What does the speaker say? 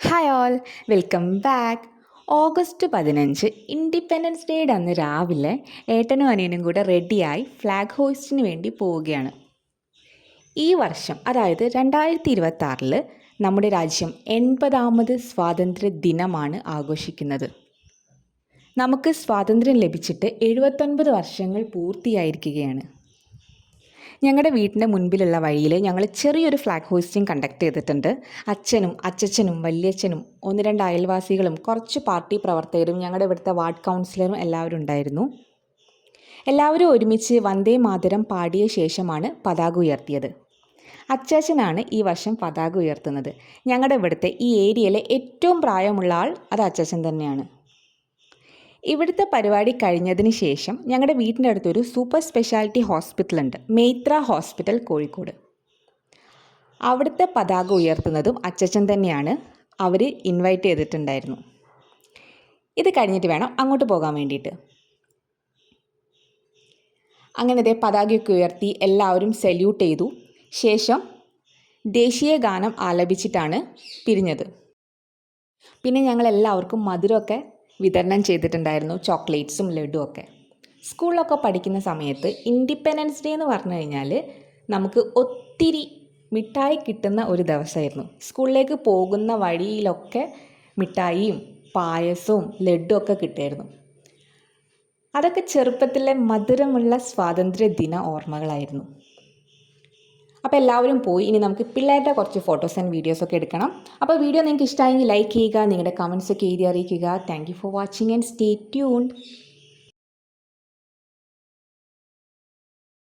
Hi all, welcome back. August 15 independence ഡേയുടെ അന്ന് രാവിലെ ഏട്ടനും അനിയനും കൂടെ റെഡിയായി ഫ്ലാഗ് ഹോയിസ്റ്റിന് വേണ്ടി പോവുകയാണ്. ഈ വർഷം അതായത് 2026 നമ്മുടെ രാജ്യം 80ാമത് സ്വാതന്ത്ര്യ ദിനമാണ് ആഘോഷിക്കുന്നത്. നമുക്ക് സ്വാതന്ത്ര്യം ലഭിച്ചിട്ട് 79 വർഷങ്ങൾ പൂർത്തിയായിരിക്കുകയാണ്. ഞങ്ങളുടെ വീടിൻ്റെ മുൻപിലുള്ള വഴിയിൽ ഞങ്ങൾ ചെറിയൊരു ഫ്ലാഗ് ഹോയിസ്റ്റിംഗ് കണ്ടക്ട് ചെയ്തിട്ടുണ്ട്. അച്ഛനും അച്ചച്ചനും വല്യച്ഛനും 1-2 അയൽവാസികളും കുറച്ച് പാർട്ടി പ്രവർത്തകരും ഞങ്ങളുടെ ഇവിടുത്തെ വാർഡ് കൗൺസിലറും എല്ലാവരും ഉണ്ടായിരുന്നു. എല്ലാവരും ഒരുമിച്ച് വന്ദേ മാതരം പാടിയ ശേഷമാണ് പതാക ഉയർത്തിയത്. അച്ചാച്ചനാണ് ഈ വർഷം പതാക ഉയർത്തുന്നത്. ഞങ്ങളുടെ ഇവിടുത്തെ ഈ ഏരിയയിലെ ഏറ്റവും പ്രായമുള്ള ആൾ അത് അച്ചാച്ചൻ തന്നെയാണ്. ഇവിടുത്തെ പരിപാടി കഴിഞ്ഞതിന് ശേഷം ഞങ്ങളുടെ വീടിൻ്റെ അടുത്തൊരു സൂപ്പർ സ്പെഷ്യാലിറ്റി ഹോസ്പിറ്റലുണ്ട്, മേത്ര ഹോസ്പിറ്റൽ കോഴിക്കോട്. അവിടുത്തെ പതാക ഉയർത്തുന്നതും അച്ചച്ചൻ തന്നെയാണ്. അവർ ഇൻവൈറ്റ് ചെയ്തിട്ടുണ്ടായിരുന്നു. ഇത് കഴിഞ്ഞിട്ട് വേണം അങ്ങോട്ട് പോകാൻ വേണ്ടിയിട്ട്. അങ്ങനെ പതാകയൊക്കെ ഉയർത്തി എല്ലാവരും സല്യൂട്ട് ചെയ്തു. ശേഷം ദേശീയ ഗാനം ആലപിച്ചിട്ടാണ് പിരിഞ്ഞത്. പിന്നെ ഞങ്ങൾ എല്ലാവർക്കും മധുരമൊക്കെ വിതരണം ചെയ്തിട്ടുണ്ടായിരുന്നു, ചോക്ലേറ്റ്സും ലഡുവും ഒക്കെ. സ്കൂളിലൊക്കെ പഠിക്കുന്ന സമയത്ത് ഇൻഡിപെൻഡൻസ് ഡേ എന്ന് പറഞ്ഞു കഴിഞ്ഞാൽ നമുക്ക് ഒത്തിരി മിഠായി കിട്ടുന്ന ഒരു ദിവസമായിരുന്നു. സ്കൂളിലേക്ക് പോകുന്ന വഴിയിലൊക്കെ മിഠായിയും പായസവും ലഡുവും ഒക്കെ കിട്ടുമായിരുന്നു. അതൊക്കെ ചെറുപ്പത്തിലെ മധുരമുള്ള സ്വാതന്ത്ര്യ ദിന ഓർമ്മകളായിരുന്നു. അപ്പോൾ എല്ലാവരും പോയി. ഇനി നമുക്ക് പിള്ളേരുടെ കുറച്ച് ഫോട്ടോസ് ആൻഡ് വീഡിയോസൊക്കെ എടുക്കണം. അപ്പോൾ വീഡിയോ നിങ്ങൾക്ക് ഇഷ്ടമായെങ്കിൽ ലൈക്ക് ചെയ്യുക, നിങ്ങളുടെ കമൻസൊക്കെ എഴുതി അറിയിക്കുക. Thank you for watching and stay tuned.